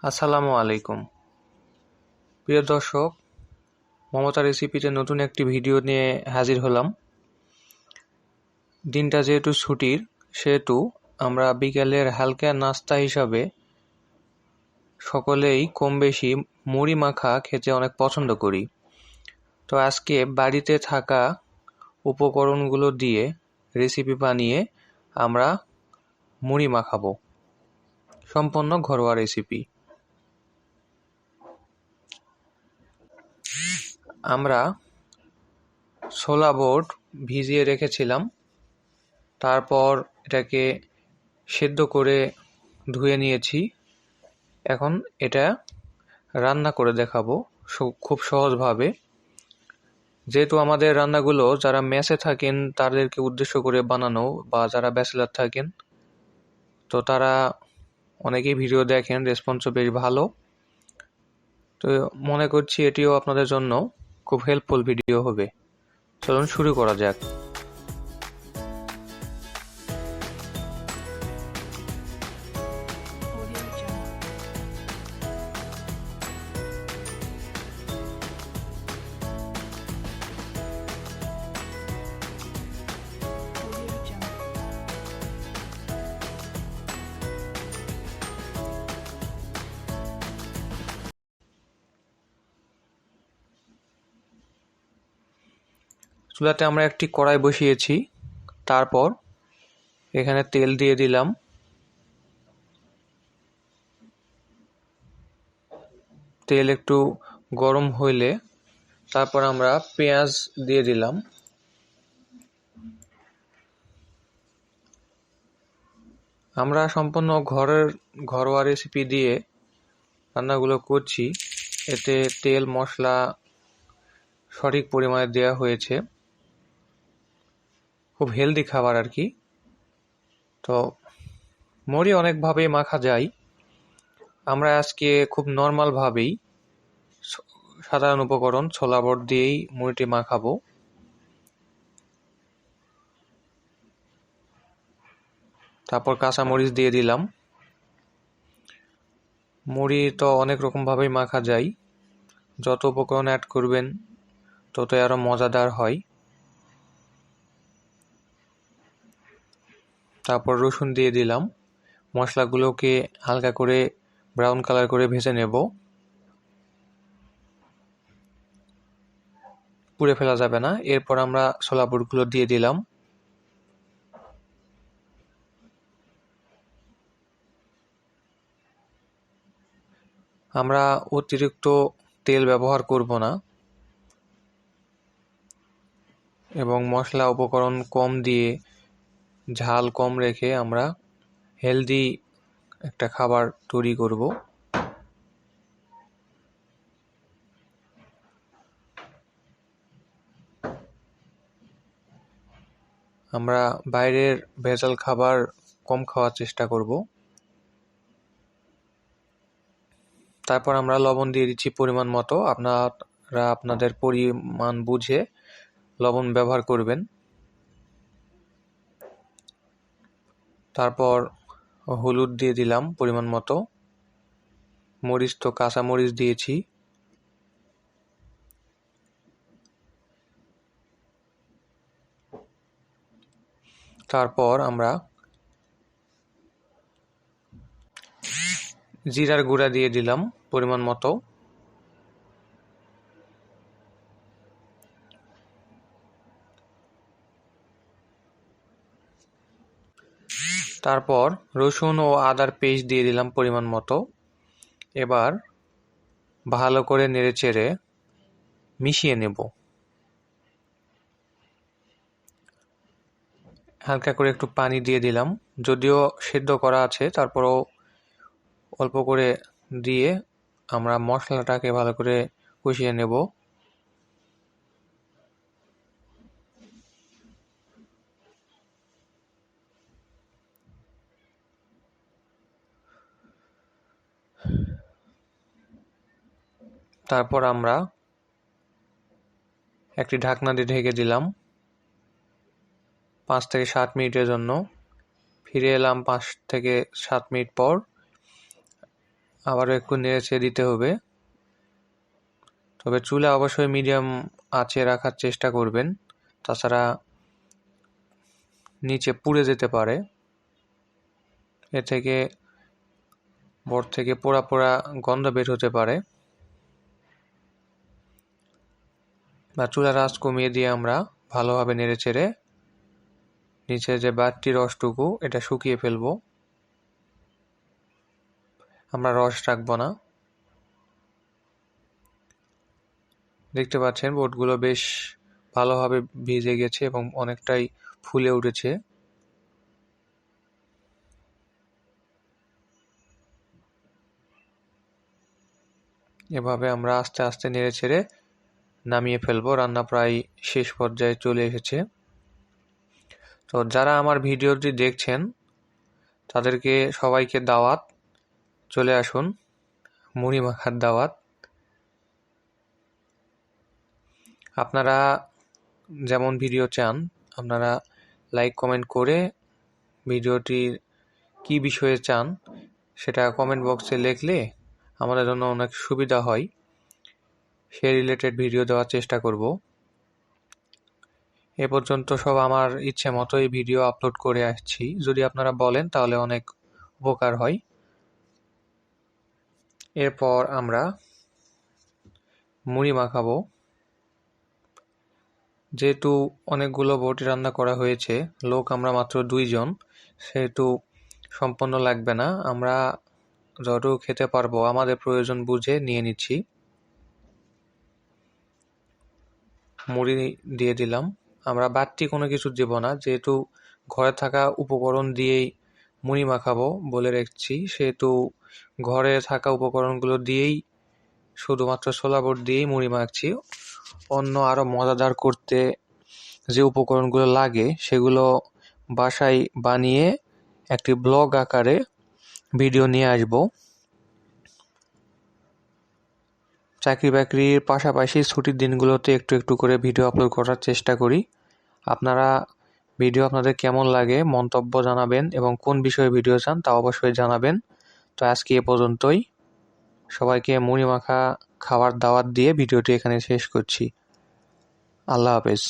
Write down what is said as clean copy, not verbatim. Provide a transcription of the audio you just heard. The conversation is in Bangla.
আসসালামু আলাইকুম প্রিয় দর্শক, মমতা রেসিপিতে নতুন একটি ভিডিও নিয়ে হাজির হলাম। দিনটা যেহেতু ছুটির, সেহেতু আমরা বিকেলের হালকা নাস্তা হিসাবে সকলেই কম বেশি মুড়ি মাখা খেতে অনেক পছন্দ করি। তো আজকে বাড়িতে থাকা উপকরণগুলো দিয়ে রেসিপি বানিয়ে আমরা মুড়ি মাখাবো। সম্পূর্ণ ঘরোয়া রেসিপি। আমরা ছোলা বুট ভিজিয়ে রেখেছিলাম, তারপর এটাকে সেদ্ধ করে ধুয়ে নিয়েছি। এখন এটা রান্না করে দেখাবো খুব সহজভাবে। যেহেতু আমাদের রান্নাগুলো যারা মেসে থাকেন তাদেরকে উদ্দেশ্য করে বানানো, বা যারা ব্যাচেলার থাকেন তো তারা অনেকেই ভিডিও দেখেন, রেসপন্সও বেশ ভালো। তো মনে করছি এটিও আপনাদের জন্য খুব হেল্পফুল ভিডিও হবে। চলুন শুরু করা যাক। চুলাতে আমরা একটি কড়াই বসিয়েছি, তারপর এখানে তেল দিয়ে দিলাম। তেল একটু গরম হইলে তারপর আমরা পেঁয়াজ দিয়ে দিলাম। আমরা সম্পূর্ণ ঘরোয়া রেসিপি দিয়ে রান্নাগুলো করছি, এতে তেল মশলা সঠিক পরিমাণে দেওয়া হয়েছে। খুব হেলদি খাবার আর কি। তো মুড়ি অনেকভাবেই মাখা যায়, আমরা আজকে খুব নর্মালভাবেই সাধারণ উপকরণ ছোলা বুট দিয়েই মুড়িটি মাখাবো। তারপর কাঁচামরিচ দিয়ে দিলাম। মুড়ি তো অনেক রকমভাবেই মাখা যায়, যত উপকরণ অ্যাড করবেন ততই আরো মজাদার হয়। তারপর রসুন দিয়ে দিলাম। মশলাগুলোকে হালকা করে ব্রাউন কালার করে ভেজে নেব, পুড়ে ফেলা যাবে না। এরপর আমরা ছোলা বুটগুলো দিয়ে দিলাম। আমরা অতিরিক্ত তেল ব্যবহার করব না এবং মশলা উপকরণ কম দিয়ে ঝাল কম রেখে আমরা হেলদি একটা খাবার তৈরি করব। আমরা বাইরের ভেজাল খাবার কম খাওয়ার চেষ্টা করব। তারপর আমরা লবণ দিয়ে দিচ্ছি পরিমাণ মতো। আপনারা আপনাদের পরিমাণ বুঝে লবণ ব্যবহার করবেন। তারপর হলুদ দিয়ে দিলাম পরিমাণ মতো। মরিচ তো কাঁচা মরিচ দিয়েছি। তারপর আমরা জিরার গুঁড়া দিয়ে দিলাম পরিমাণ মতো। তারপর রসুন ও আদার পেস্ট দিয়ে দিলাম পরিমাণ মতো। এবার ভালো করে নেড়েচেড়ে মিশিয়ে নেব। হালকা করে একটু পানি দিয়ে দিলাম, যদিও সেদ্ধ করা আছে তারপরও অল্প করে দিয়ে আমরা মশলাটাকে ভালো করে কষিয়ে নেব। তারপর আমরা একটি ঢাকনা দিয়ে ঢেকে দিলাম 5 থেকে 7 মিনিটের জন্য। ফিরে এলাম 5 থেকে 7 মিনিট পর। আবারও একটু নেড়েচেড়ে দিতে হবে। তবে চুলা অবশ্যই মিডিয়াম আঁচে রাখার চেষ্টা করবেন, তাছাড়া নিচে পুড়ে যেতে পারে। এ থেকে বোট থেকে পোড়া পোড়া গন্ধ বের হতে পারে। বা চুলার আঁচ কমিয়ে দিয়ে আমরা ভালোভাবে নেড়েচেড়ে নিচে যে বাড়তি রসটুকু এটা শুকিয়ে ফেলবো। আমরা রস রাখবো না। দেখতে পাচ্ছেন বোটগুলো বেশ ভালোভাবে ভিজে গেছে এবং অনেকটাই ফুলে উঠেছে। এভাবে আমরা আস্তে আস্তে নেড়েচেড়ে নামিয়ে ফেলবো। রান্না প্রায় শেষ পর্যায়ে চলে এসেছে। তো যারা আমার ভিডিওটি দেখছেন তাদেরকে সবাইকে দাওয়াত, চলে আসুন, মুড়ি মাখার দাওয়াত। আপনারা যেমন ভিডিও চান আপনারা লাইক কমেন্ট করে ভিডিওটির কি বিষয়ে চান সেটা কমেন্ট বক্সে লিখলে আমাদের জন্য অনেক সুবিধা হয়। সে রিলেটেড ভিডিও দেওয়ার চেষ্টা করব। এ পর্যন্ত সব আমার ইচ্ছে মতোই ভিডিও আপলোড করে আসছি। যদি আপনারা বলেন তাহলে অনেক উপকার হয়। এরপর আমরা মুড়ি মাখাবো। যেহেতু অনেকগুলো বটি রান্না করা হয়েছে, লোক আমরা মাত্র 2 জন, সেহেতু সম্পূর্ণ লাগবে না। আমরা যতটুকু খেতে পারবো আমাদের প্রয়োজন বুঝে নিয়ে নিচ্ছি। মুড়ি দিয়ে দিলাম। আমরা বাড়তি কোনো কিছু দেব না, যেহেতু ঘরে থাকা উপকরণ দিয়েই মুড়ি মাখাবো বলে রেখেছি, সেহেতু ঘরে থাকা উপকরণগুলো দিয়েই শুধুমাত্র ছোলা বুট দিয়েই মুড়ি মাখছি। অন্য আরো মজাদার করতে যে উপকরণগুলো লাগে সেগুলো বাসায় বানিয়ে একটি ব্লগ আকারে ভিডিও নিয়ে আসব। চাকরি বাকরির পাশাপাশি ছুটির দিনগুলোতে একটু একটু করে ভিডিও আপলোড করার চেষ্টা করি। আপনারা ভিডিও আপনাদের কেমন লাগে মন্তব্য জানাবেন এবং কোন বিষয়ে ভিডিও চান তা অবশ্যই জানাবেন। তো আজকে এ পর্যন্তই। সবাইকে মুড়ি মাখা খাবার দাওয়াত দিয়ে ভিডিওটি এখানে শেষ করছি। আল্লাহ হাফেজ।